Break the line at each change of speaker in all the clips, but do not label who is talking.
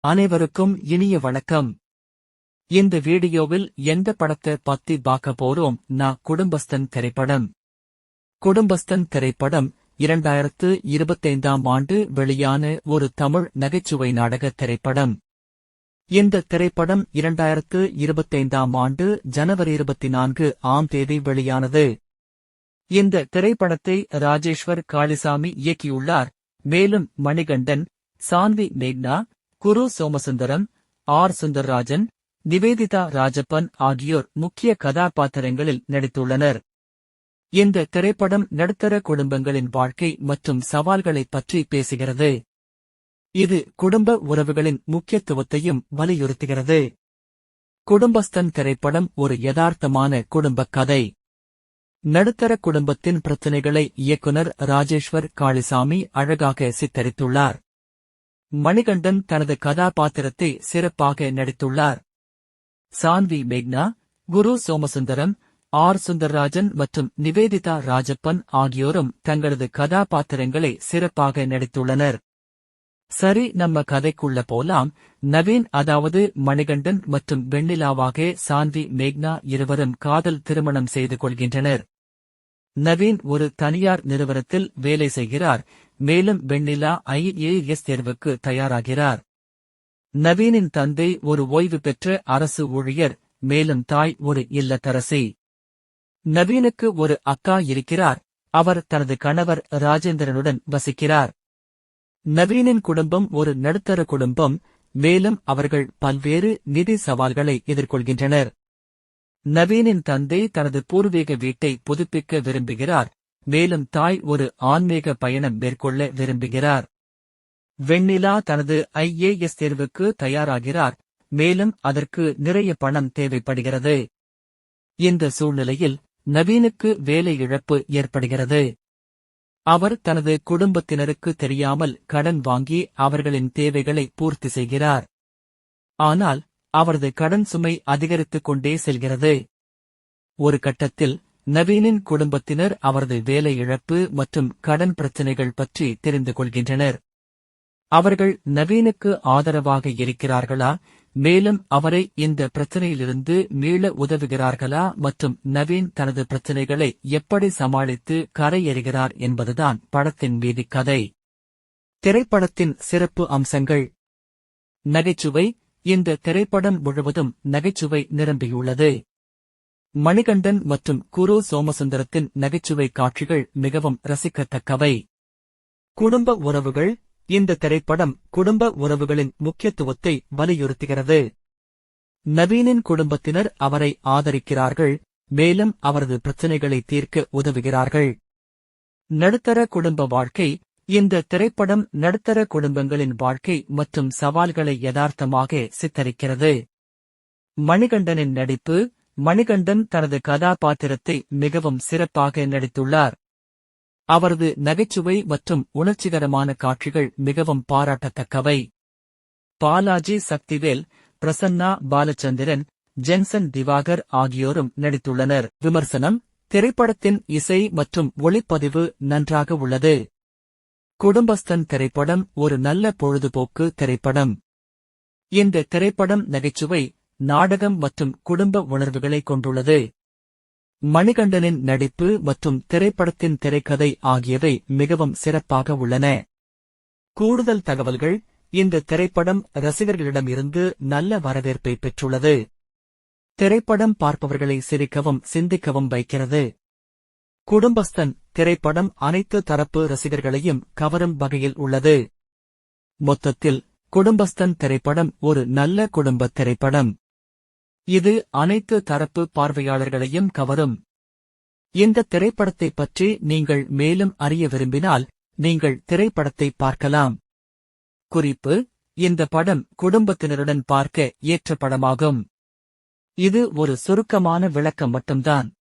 அனைவருக்கும் இனிய வணக்கம். இந்த வீடியோவில் எந்த படத்தை பத்தி பார்க்க போறோம்? குடும்பஸ்தன் திரைப்படம். குடும்பஸ்தன் திரைப்படம் 2025ஆம் ஆண்டு வெளியான ஒரு தமிழ் நகைச்சுவை நாடக திரைப்படம். இந்த திரைப்படம் 2025ஆம் ஆண்டு ஜனவரி 24ஆம் தேதி வெளியானது. இந்த திரைப்படத்தை ராஜேஸ்வர் காளிசாமி இயக்கியுள்ளார். மேலும் மணிகண்டன், சான்வி மேக்னா, குரு சோமசுந்தரம், ஆர் சுந்தர்ராஜன், நிவேதிதா ராஜப்பன் ஆகியோர் முக்கிய கதாபாத்திரங்களில் நடித்துள்ளனர். இந்த திரைப்படம் நடுத்தர குடும்பங்களின் வாழ்க்கை மற்றும் சவால்களைப் பற்றி பேசுகிறது. இது குடும்ப உறவுகளின் முக்கியத்துவத்தையும் வலியுறுத்துகிறது. குடும்பஸ்தன் திரைப்படம் ஒரு யதார்த்தமான குடும்பக் கதை. நடுத்தர குடும்பத்தின் பிரச்சினைகளை இயக்குனர் ராஜேஸ்வர் காளிசாமி அழகாக சித்தரித்துள்ளார். மணிகண்டன் தனது கதாபாத்திரத்தை சிறப்பாக நடித்துள்ளார். சான்வி மேக்னா, குரு சோமசுந்தரம், ஆர் சுந்தர்ராஜன் மற்றும் நிவேதிதா ராஜப்பன் ஆகியோரும் தங்களது கதாபாத்திரங்களை சிறப்பாக நடித்துள்ளனர். சரி, நம்ம கதைக்குள்ள போலாம். நவீன், அதாவது மணிகண்டன் மற்றும் வெண்ணிலாவாக சான்வி மேக்னா இருவரும் காதல் திருமணம் செய்து கொள்கின்றனர். நவீன் ஒரு தனியார் நிறுவனத்தில் வேலை செய்கிறார். மேலும் வெண்ணிலா IAS தேர்வுக்கு தயாராகிறார். நவீனின் தந்தை ஒரு ஓய்வு பெற்ற அரசு ஊழியர். மேலும் தாய் ஒரு இல்லத்தரசி. நவீனுக்கு ஒரு அக்கா இருக்கிறார். அவர் தனது கணவர் ராஜேந்திரனுடன் வசிக்கிறார். நவீனின் குடும்பம் ஒரு நடுத்தர குடும்பம். மேலும் அவர்கள் பல்வேறு நிதி சவால்களை எதிர்கொள்கின்றனர். நவீனின் தந்தை தனது பூர்வீக வீட்டை புதுப்பிக்க விரும்புகிறார். மேலும் தாய் ஒரு ஆன்மீக பயணம் மேற்கொள்ள விரும்புகிறார். வெண்ணிலா தனது IAS தேர்வுக்கு தயாராகிறார். மேலும் அதற்கு நிறைய பணம் தேவைப்படுகிறது. இந்த சூழ்நிலையில் நவீனுக்கு வேலை இழப்பு ஏற்படுகிறது. அவர் தனது குடும்பத்தினருக்கு தெரியாமல் கடன் வாங்கி அவர்களின் தேவைகளை பூர்த்தி செய்கிறார். ஆனால் அவரது கடன் சுமை அதிகரித்துக் கொண்டே செல்கிறது. ஒரு கட்டத்தில் நவீனின் குடும்பத்தினர் அவரது வேலை இழப்பு மற்றும் கடன் பிரச்சினைகள் பற்றி தெரிந்து கொள்கின்றனர். அவர்கள் நவீனுக்கு ஆதரவாக இருக்கிறார்களா, மேலும் அவரை இந்த பிரச்சினையிலிருந்து மீள உதவுகிறார்களா மற்றும் நவீன் தனது பிரச்சினைகளை எப்படி சமாளித்து கரையேறுகிறார் என்பதுதான் படத்தின் மீதி கதை. திரைப்படத்தின் சிறப்பு அம்சங்கள். நகைச்சுவை. இந்த திரைப்படம் முழுவதும் நகைச்சுவை நிரம்பியுள்ளது. மணிகண்டன் மற்றும் குரு சோமசுந்தரத்தின் நகைச்சுவை காட்சிகள் மிகவும் ரசிக்கத்தக்கவை. குடும்ப உறவுகள். இந்த திரைப்படம் குடும்ப உறவுகளின் முக்கியத்துவத்தை வலியுறுத்துகிறது. நவீனின் குடும்பத்தினர் அவரை ஆதரிக்கிறார்கள். மேலும் அவரது பிரச்சினைகளை தீர்க்க உதவுகிறார்கள். நடுத்தர குடும்ப வாழ்க்கை. இந்த திரைப்படம் நடுத்தர குடும்பங்களின் வாழ்க்கை மற்றும் சவால்களை யதார்த்தமாக சித்தரிக்கிறது. மணிகண்டனின் நடிப்பு. மணிகண்டன் தனது கதாபாத்திரத்தை மிகவும் சிறப்பாக நடித்துள்ளார். அவரது நகைச்சுவை மற்றும் உணர்ச்சிகரமான காட்சிகள் மிகவும் பாராட்டத்தக்கவை. பாலாஜி சக்திவேல், பிரசன்னா பாலச்சந்திரன், ஜென்சன் திவாகர் ஆகியோரும் நடித்துள்ளனர். விமர்சனம். திரைப்படத்தின் இசை மற்றும் ஒளிப்பதிவு நன்றாக உள்ளது. குடும்பஸ்தன் திரைப்படம் ஒரு நல்ல பொழுதுபோக்கு திரைப்படம். இந்த திரைப்படம் நகைச்சுவை, நாடகம் மற்றும் குடும்ப உணர்வுகளை கொண்டுள்ளது. மணிகண்டனின் நடிப்பு மற்றும் திரைப்படத்தின் திரைக்கதை ஆகியவை மிகவும் சிறப்பாக உள்ளன. கூடுதல் தகவல்கள். இந்த திரைப்படம் ரசிகர்களிடமிருந்து நல்ல வரவேற்பை பெற்றுள்ளது. திரைப்படம் பார்ப்பவர்களை சிரிக்கவும் சிந்திக்கவும் வைக்கிறது. குடும்பஸ்தன் திரைப்படம் அனைத்து தரப்பு ரசிகர்களையும் கவரும் வகையில் உள்ளது. மொத்தத்தில் குடும்பஸ்தன் திரைப்படம் ஒரு நல்ல குடும்பத் திரைப்படம். இது அனைத்து தரப்பு பார்வையாளர்களையும் கவரும். இந்த திரைப்படத்தைப் பற்றி நீங்கள் மேலும் அறிய விரும்பினால் நீங்கள் திரைப்படத்தை பார்க்கலாம். குறிப்பு: இந்த படம் குடும்பத்தினருடன் பார்க்க ஏற்ற படமாகும். இது ஒரு சுருக்கமான விளக்கம் மட்டும்தான்.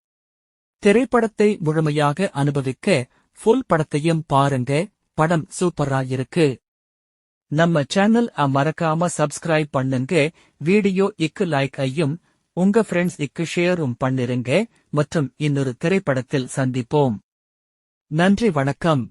திரைப்படத்தை முழுமையாக அனுபவிக்க ஃபுல் படத்தையும் பாருங்க. படம் சூப்பரா இருக்கு. நம்ம சேனல் மறக்காம சப்ஸ்கிரைப் பண்ணுங்க. வீடியோ லைக் ஐயும் உங்க ஃப்ரெண்ட்ஸ் ஷேரும் பண்ணிருங்க. மற்றும் இன்னொரு திரைப்படத்தில் சந்திப்போம். நன்றி, வணக்கம்.